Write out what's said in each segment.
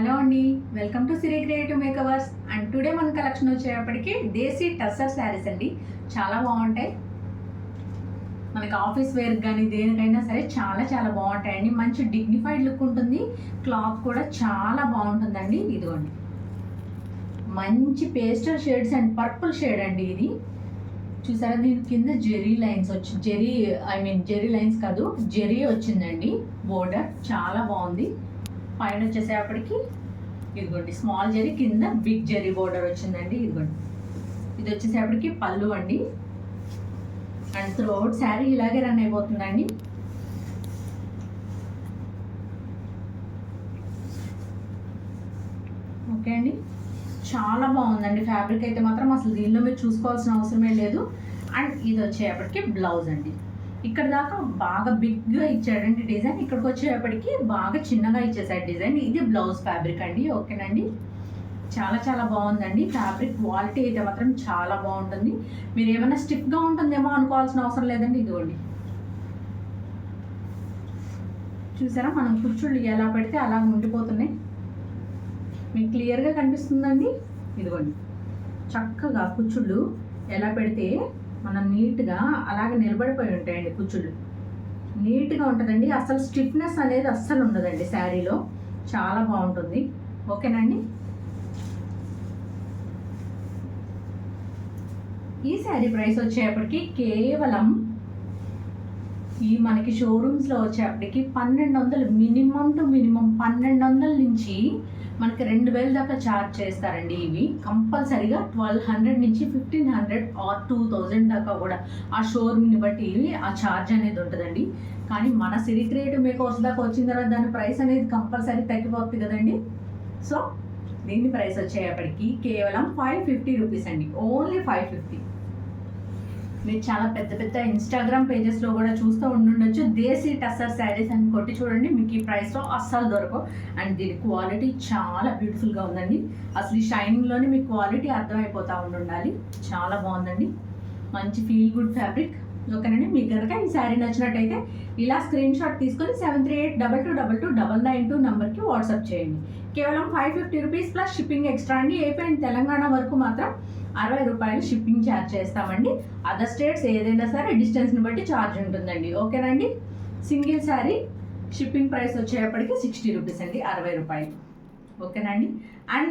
Hello అండి, welcome to Siri creative makeovers. And today మన collection వచ్చేటప్పటికి దేశీ టస్సర్ శారీస్ అండి. చాలా బాగుంటాయి. మనకి ఆఫీస్ వేర్ కానీ దేనికైనా సరే చాలా చాలా బాగుంటాయండి. మంచి డిగ్నిఫైడ్ లుక్ ఉంటుంది. క్లాత్ కూడా చాలా బాగుంటుందండి. ఇదిగోండి, మంచి pastel shades and purple shade అండి. ఇది చూసారా, దీని కింద జెరీ లైన్స్ వచ్చి జెరీ లైన్స్ కాదు, జెరీ వచ్చిందండి. బోర్డర్ చాలా బాగుంది. పైన వచ్చేసేపటికి ఇదిగోండి స్మాల్ జెరీ, కింద బిగ్ జెరీ బోర్డర్ వచ్చిందండి. ఇదిగోండి, ఇది వచ్చేసేపటికి పళ్ళు అండి. అండ్ త్రూఅవుట్ శారీ ఇలాగే రన్ అయిపోతుందండి. ఓకే అండి, చాలా బాగుందండి. ఫ్యాబ్రిక్ అయితే మాత్రం అసలు దీనిలో మీరు చూసుకోవాల్సిన అవసరమే లేదు. అండ్ ఇది వచ్చేటప్పటికి బ్లౌజ్ అండి. ఇక్కడ దాకా బాగా బిగ్గా ఇచ్చాడండి డిజైన్, ఇక్కడికి వచ్చేటప్పటికి బాగా చిన్నగా ఇచ్చేసాడు డిజైన్. ఇది బ్లౌజ్ ఫ్యాబ్రిక్ అండి. ఓకేనండి, చాలా చాలా బాగుందండి. ఫ్యాబ్రిక్ క్వాలిటీ అయితే మాత్రం చాలా బాగుంటుంది. మీరు ఏమైనా స్టిఫ్గా ఉంటుందేమో అనుకోవాల్సిన అవసరం లేదండి. ఇదిగోండి, చూసారా మనం కుర్చీలు ఎలా పెడితే అలా ఉండిపోతున్నాయి. మీకు క్లియర్గా కనిపిస్తుందండి. ఇదిగోండి, చక్కగా కుచ్చుళ్ళు ఎలా పెడితే మనం నీట్గా అలాగే నిలబడిపోయి ఉంటాయండి. కుచ్చుళ్ళు నీట్గా ఉంటుందండి. అసలు స్టిఫ్నెస్ అనేది అస్సలు ఉండదండి శారీలో. చాలా బాగుంటుంది. ఓకేనండి, ఈ శారీ ప్రైస్ వచ్చేప్పటికి కేవలం ఈ మనకి షోరూమ్స్లో వచ్చేప్పటికి 1200, మినిమం టు మినిమం 1200 నుంచి మనకి 2000 దాకా ఛార్జ్ చేస్తారండి. ఇవి కంపల్సరీగా 1200 నుంచి 1500 ఆర్ 2000 దాకా కూడా ఆ షోరూమ్ని బట్టి ఇవి ఆ ఛార్జ్ అనేది ఉంటుందండి. కానీ మన సిరి క్రియేటివ్ మేకర్స్ దాకా వచ్చిన తర్వాత దాని ప్రైస్ అనేది కంపల్సరీ తగ్గిపోతుంది కదండి. సో దీని ప్రైస్ వచ్చేప్పటికి కేవలం 550 రూపీస్ అండి. ఓన్లీ 550. మీరు చాలా పెద్ద పెద్ద ఇన్స్టాగ్రామ్ పేజెస్లో కూడా చూస్తూ ఉండుండొచ్చు. దేశీ టస్సర్ శారీస్ అని కొట్టి చూడండి, మీకు ఈ ప్రైస్లో అస్సలు దొరకవు. అండ్ దీని క్వాలిటీ చాలా బ్యూటిఫుల్గా ఉందండి. అసలు ఈ షైనింగ్లోనే మీకు క్వాలిటీ అర్థమైపోతూ ఉండాలి. చాలా బాగుందండి, మంచి ఫీల్ గుడ్ ఫ్యాబ్రిక్. ఓకేనండి, మీకు కనుక ఈ శారీ నచ్చినట్టయితే ఇలా స్క్రీన్ షాట్ తీసుకొని 7382229992 నెంబర్కి వాట్సాప్ చేయండి. కేవలం 550 రూపీస్ ప్లస్ షిప్పింగ్ ఎక్స్ట్రా అండి. ఏపీ అండ్ తెలంగాణ వరకు మాత్రం 60 రూపాయలు షిప్పింగ్ ఛార్జ్ చేస్తామండి. అదర్ స్టేట్స్ ఏదైనా సరే డిస్టెన్స్ని బట్టి ఛార్జ్ ఉంటుందండి. ఓకేనండి, సింగిల్ శారీ షిప్పింగ్ ప్రైస్ వచ్చేటప్పటికి 60 రూపీస్ అండి, 60 రూపాయలు. ఓకేనండి, అండ్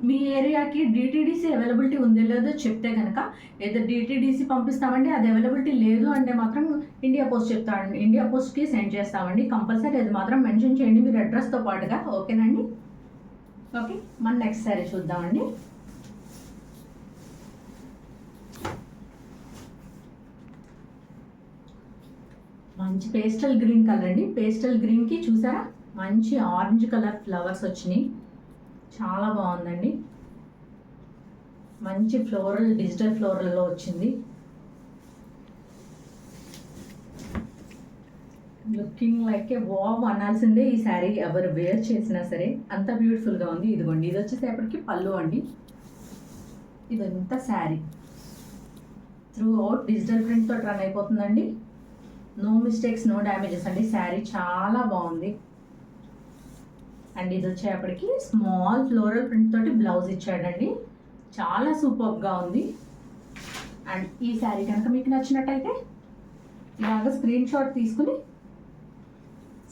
మీ ఏరియాకి డిటీడీసీ అవైలబిలిటీ ఉందో లేదో చెప్తే కనుక ఏదో డిటీడీసీ పంపిస్తామండి. అది అవైలబిలిటీ లేదు అంటే మాత్రం ఇండియా పోస్ట్ చెప్తామండి, ఇండియా పోస్ట్కి సెండ్ చేస్తామండి. కంపల్సరీ అది మాత్రం మెన్షన్ చేయండి మీరు అడ్రస్తో పాటుగా. ఓకేనండి, ఓకే మన నెక్స్ట్ శారీ చూద్దామండి. మంచి పేస్టల్ గ్రీన్ కలర్ అండి. పేస్టల్ గ్రీన్కి చూసారా మంచి ఆరెంజ్ కలర్ ఫ్లవర్స్ వచ్చినాయి. చాలా బాగుందండి. మంచి ఫ్లోరల్, డిజిటల్ ఫ్లోరల్లో వచ్చింది. లుకింగ్ లైక్ ఏ వావ్ అనాల్సిందే ఈ శారీ ఎవరు వేర్ చేసినా సరే, అంత బ్యూటిఫుల్గా ఉంది. ఇదిగోండి, ఇది వచ్చేసేపటికి పళ్ళు అండి. ఇదంతా శారీ త్రూ అవుట్ డిజిటల్ ప్రింట్తో రన్ అయిపోతుందండి. నో మిస్టేక్స్, నో డ్యామేజెస్ అండి. శారీ చాలా బాగుంది. అండ్ ఇది వచ్చేప్పటికి స్మాల్ ఫ్లోరల్ ప్రింట్ తోటి బ్లౌజ్ ఇచ్చాడండి. చాలా సూపర్గా ఉంది. అండ్ ఈ శారీ కనుక మీకు నచ్చినట్టయితే ఇలాగ స్క్రీన్ షాట్ తీసుకుని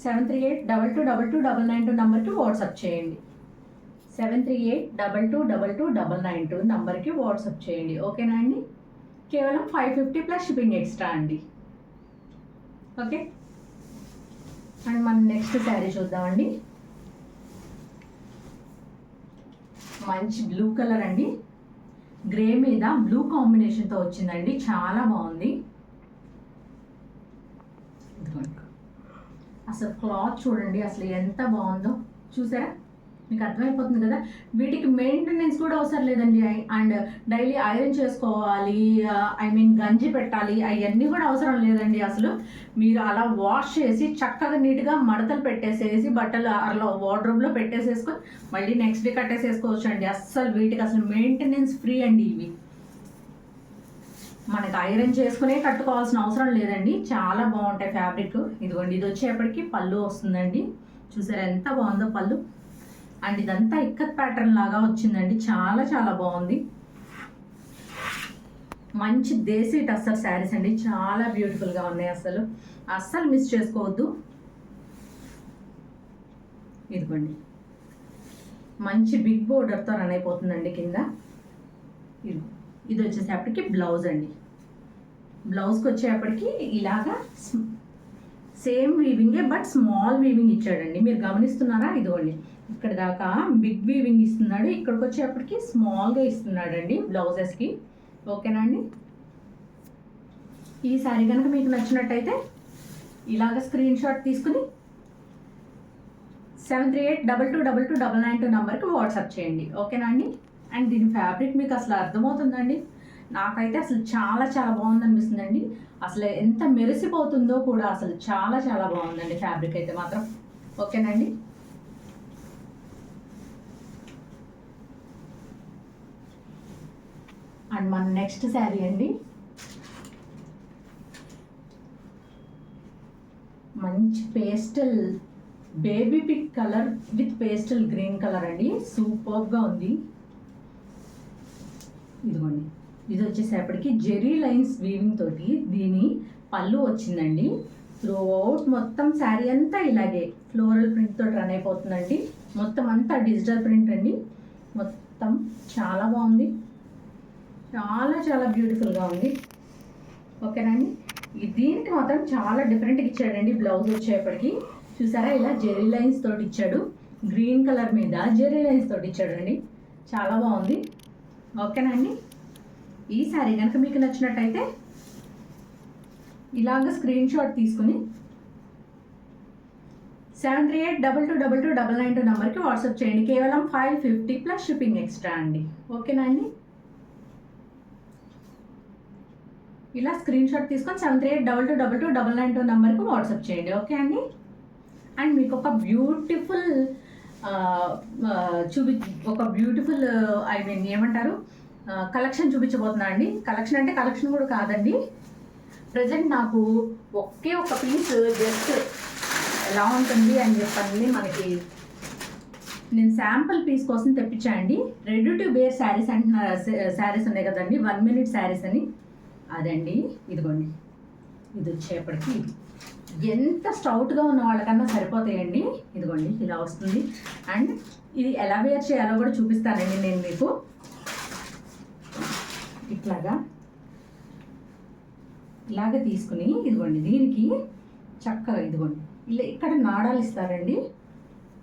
7382229992 నెంబర్కి వాట్సాప్ చేయండి. 7382229992 నెంబర్కి వాట్సాప్ చేయండి. ఓకేనా అండి, కేవలం 550 ప్లస్ షిప్పింగ్ ఎక్స్ట్రా అండి. ఓకే, అండ్ మనం నెక్స్ట్ శారీ చూద్దామండి. మంచి బ్లూ కలర్ అండి. గ్రే మీద బ్లూ కాంబినేషన్తో వచ్చిందండి. చాలా బాగుంది. అసలు క్లాత్ చూడండి, అసలు ఎంత బాగుందో చూసారా, మీకు అర్థమైపోతుంది కదా. వీటికి మెయింటెనెన్స్ కూడా అవసరం లేదండి. అండ్ డైలీ ఐరన్ చేసుకోవాలి, గంజి పెట్టాలి, అవన్నీ కూడా అవసరం లేదండి. అసలు మీరు అలా వాష్ చేసి చక్కగా నీట్గా మడతలు పెట్టేసేసి బట్టలు అలా వార్డ్రోబ్లో పెట్టేసేసుకొని మళ్ళీ నెక్స్ట్ డే కట్టేసేసుకోవచ్చు అండి. అస్సలు వీటికి అసలు మెయింటెనెన్స్ ఫ్రీ అండి. ఇవి మనకి ఐరన్ చేసుకునే కట్టుకోవాల్సిన అవసరం లేదండి. చాలా బాగుంటాయి ఫ్యాబ్రిక్. ఇదిగోండి, ఇది వచ్చేప్పటికి పళ్ళు వస్తుందండి. చూసారా ఎంత బాగుందో పళ్ళు. అండ్ ఇదంతా ఇక్కత్ ప్యాటర్న్ లాగా వచ్చిందండి, చాలా చాలా బాగుంది. మంచి దేశీ టస్సర్ శారీస్ అండి, చాలా బ్యూటిఫుల్గా ఉన్నాయి, అస్సలు మిస్ చేసుకోవద్దు. ఇదిగోండి మంచి బిగ్ బోర్డర్తో రన్ అయిపోతుందండి కింద. ఇది వచ్చేసేపటికి బ్లౌజ్ అండి. బ్లౌజ్కి వచ్చేప్పటికి ఇలాగా సేమ్ వీవింగే బట్ స్మాల్ వీవింగ్ ఇచ్చాడండి, మీరు గమనిస్తున్నారా? ఇదిగోండి ఇక్కడ దాకా బిగ్ వీవింగ్ ఇస్తున్నాడు, ఇక్కడికి వచ్చేప్పటికి స్మాల్గా ఇస్తున్నాడండి బ్లౌజెస్కి. ఓకేనా అండి? ఈ శారీ కనుక మీకు నచ్చినట్టయితే ఇలాగ స్క్రీన్ షాట్ తీసుకుని 7382229992 నెంబర్కి వాట్సాప్ చేయండి. ఓకేనా అండి? అండ్ దీని ఫ్యాబ్రిక్ మీకు అసలు అర్థమవుతుందండి, నాకైతే అసలు చాలా చాలా బాగుంది అనిపిస్తుందండి. అసలు ఎంత మెరిసిపోతుందో కూడా, అసలు చాలా చాలా బాగుందండి ఫ్యాబ్రిక్ అయితే మాత్రం. ఓకేనండి? అండ్ మన నెక్స్ట్ శారీ అండి, మంచి pastel baby pink colour with pastel green colour అండి, సూపర్గా ఉంది. ఇదిగోండి ఇది వచ్చేసేపటికి జెరీ లైన్స్ వీవింగ్ తోటి దీని పళ్ళు వచ్చిందండి. త్రూ అవుట్ మొత్తం శారీ అంతా ఇలాగే ఫ్లోరల్ ప్రింట్ తోటి రన్ అయిపోతుందండి. మొత్తం అంతా డిజిటల్ ప్రింట్ అండి, మొత్తం చాలా బాగుంది, చాలా చాలా బ్యూటిఫుల్గా ఉంది. ఓకేనండి? దీనికి మాత్రం చాలా డిఫరెంట్గా ఇచ్చాడండి. బ్లౌజ్ వచ్చేప్పటికి చూసారా, ఇలా జెరీ లైన్స్ తోటి ఇచ్చాడు, గ్రీన్ కలర్ మీద జెరీ లైన్స్ తోటి ఇచ్చాడండి, చాలా బాగుంది. ఓకేనండి? ఈ శారీ కనుక మీకు నచ్చినట్టయితే ఇలాగ స్క్రీన్ షాట్ తీసుకుని 7382229992 నెంబర్కి వాట్సాప్ చేయండి. కేవలం 550 ప్లస్ షిప్పింగ్ ఎక్స్ట్రా అండి. ఓకేనా అండి? ఇలా స్క్రీన్ షాట్ తీసుకొని 7382229992 నెంబర్కి వాట్సాప్ చేయండి. ఓకే అండి? అండ్ మీకు ఒక బ్యూటిఫుల్ ఐ మీన్ ఏమంటారు, కలెక్షన్ చూపించబోతున్నా అండి. కలెక్షన్ అంటే కలెక్షన్ కూడా కాదండి, ప్రజెంట్ నాకు ఒకే ఒక పీస్ జస్ట్ ఎలా ఉంటుంది అని చెప్పండి, మనకి నేను శాంపుల్ పీస్ కోసం తెప్పించానండి. రెడీ టు వేర్ శారీస్ అంటున్నారు, శారీస్ ఉన్నాయి కదండి 1 minute శారీస్ అని, అదండి. ఇదిగోండి ఇది వచ్చేప్పటికి ఎంత స్టౌట్గా ఉన్న వాళ్ళకన్నా సరిపోతాయండి. ఇదిగోండి ఇలా వస్తుంది. అండ్ ఇది ఎలా వేర్ చేయాలో కూడా చూపిస్తానండి నేను మీకు. ఇలాగ తీసుకుని ఇదిగోండి దీనికి చక్కగా ఇదిగోండి ఇలా ఇక్కడ నాడాలు ఇస్తారండి.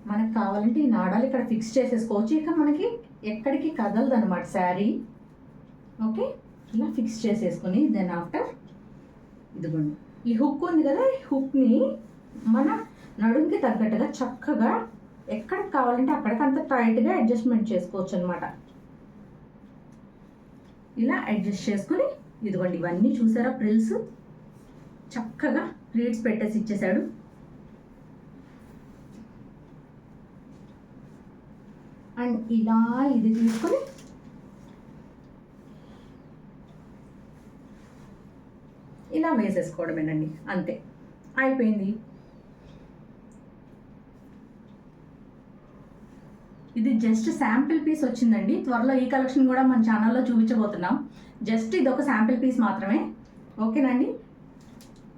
మనకు కావాలంటే ఈ నాడాలు ఇక్కడ ఫిక్స్ చేసేసుకోవచ్చు, ఇక మనకి ఎక్కడికి కదలదు అనమాట శారీ. ఓకే, ఇలా ఫిక్స్ చేసేసుకుని దెన్ ఆఫ్టర్ ఇదిగోండి ఈ హుక్ ఉంది కదా, ఈ హుక్ని మన నడుంకి తగ్గట్టుగా చక్కగా ఎక్కడికి కావాలంటే అక్కడికి అంత టైట్గా అడ్జస్ట్మెంట్ చేసుకోవచ్చు అనమాట. ఇలా అడ్జస్ట్ చేసుకుని ఇదిగోండి ఇవన్నీ చూసారా ప్రిల్స్, చక్కగా ప్లీట్స్ పెట్టేసి ఇచ్చేసాడు. అండ్ ఇలా ఇది తీసుకొని ఇలా వేసేసుకోవడమేనండి, అంతే అయిపోయింది. ఇది జస్ట్ శాంపిల్ పీస్ వచ్చిందండి, త్వరలో ఈ కలెక్షన్ కూడా మన ఛానల్లో చూపించబోతున్నాం. జస్ట్ ఇది ఒక శాంపిల్ పీస్ మాత్రమే. ఓకేనండి?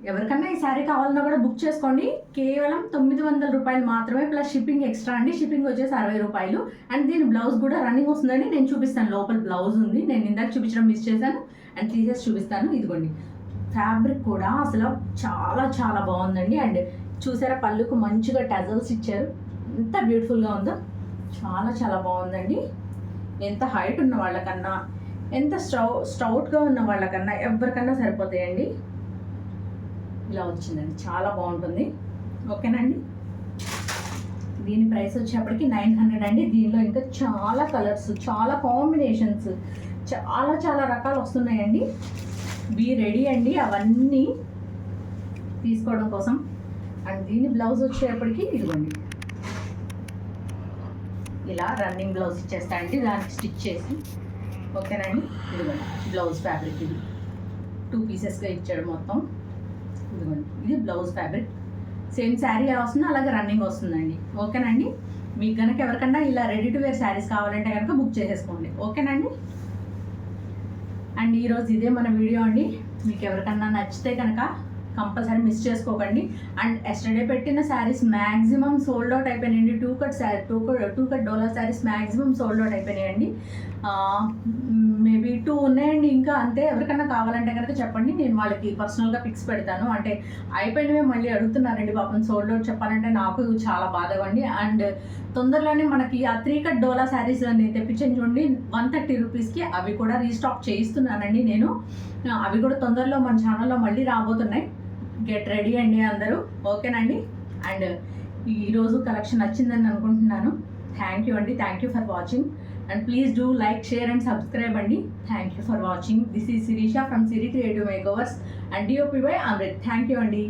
ఎవరికన్నా ఈ శారీ కావాలన్నా కూడా బుక్ చేసుకోండి. కేవలం 900 రూపాయలు మాత్రమే ప్లస్ షిప్పింగ్ ఎక్స్ట్రా అండి. షిప్పింగ్ వచ్చేసి 60 రూపాయలు. అండ్ దీని బ్లౌజ్ కూడా రన్నింగ్ వస్తుందండి, నేను చూపిస్తాను. లోపల బ్లౌజ్ ఉంది, నేను ఇందాక చూపించడం మిస్ చేశాను, అండ్ తీసేసి చూపిస్తాను. ఇదిగోండి ఫ్యాబ్రిక్ కూడా అసలు చాలా చాలా బాగుందండి. అండ్ చూసారా పళ్ళుకు మంచిగా టజల్స్ ఇచ్చారు, ఎంత బ్యూటిఫుల్గా ఉందో, చాలా చాలా బాగుందండి. ఎంత హైట్ ఉన్న వాళ్ళకన్నా, ఎంత స్టౌట్గా ఉన్న వాళ్ళకన్నా ఎవరికన్నా సరిపోతాయండి. ఇలా వచ్చిందండి, చాలా బాగుంటుంది. ఓకేనండి? దీని ప్రైస్ వచ్చేప్పటికి 900 అండి. దీనిలో ఇంకా చాలా కలర్స్, చాలా కాంబినేషన్స్, చాలా చాలా రకాలు వస్తున్నాయండి. బీ రెడీ అండి అవన్నీ తీసుకోవడం కోసం. అండ్ దీని బ్లౌజ్ వచ్చేప్పటికి ఇదిగోండి ఇలా రన్నింగ్ బ్లౌజ్ ఇచ్చేస్తానండి, దానికి స్టిచ్ చేసి. ఓకేనండి? ఇదిగోండి బ్లౌజ్ ఫ్యాబ్రిక్, ఇది 2 పీసెస్గా ఇచ్చాడు మొత్తం. ఇదిగోండి ఇది బ్లౌజ్ ఫ్యాబ్రిక్, సేమ్ శారీ ఎలా వస్తుందో అలాగే రన్నింగ్ వస్తుందండి. ఓకేనండి? మీకు కనుక ఎవరికన్నా ఇలా రెడీ టు వేర్ శారీస్ కావాలంటే కనుక బుక్ చేసేసుకోండి. ఓకేనండి. అండ్ ఈరోజు ఇదే మన వీడియో అండి. మీకు ఎవరికన్నా నచ్చితే కనుక కంపల్సరీ మిస్ చేసుకోకండి. అండ్ ఎస్టర్డే పెట్టిన శారీస్ మ్యాక్సిమం సోల్డ్ అవుట్ అయిపోయినాయండి. టూ కట్ డోలా శారీస్ మ్యాక్సిమం సోల్డ్ అవుట్ అయిపోయినాయండి. మేబీ 2 ఉన్నాయండి ఇంకా, అంతే. ఎవరికన్నా కావాలంటే కనుక చెప్పండి, నేను వాళ్ళకి పర్సనల్గా పిక్స్ పెడతాను. అంటే అయిపోయినవే మళ్ళీ అడుగుతున్నారండి పాపం. సోల్డ్ అవుట్ చెప్పాలంటే నాకు చాలా బాధగా. అండ్ తొందరలోనే మనకి ఆ 3 కట్ డోలా శారీస్ అని తెప్పించాను చూడండి 130 రూపీస్కి. అవి కూడా రీస్టాక్ చేయిస్తున్నానండి నేను. అవి కూడా తొందరలో మన ఛానల్లో మళ్ళీ రాబోతున్నాయి. గెట్ రెడీ అండి అందరూ. ఓకేనండి. అండ్ ఈరోజు కలెక్షన్ నచ్చిందని అనుకుంటున్నాను. థ్యాంక్ యూ అండి. Thank you for watching. And please do like, share and subscribe అండి. Thank you for watching. This is Sirisha from Siri creative makeovers and DOP by Amrit. Thank you అండి.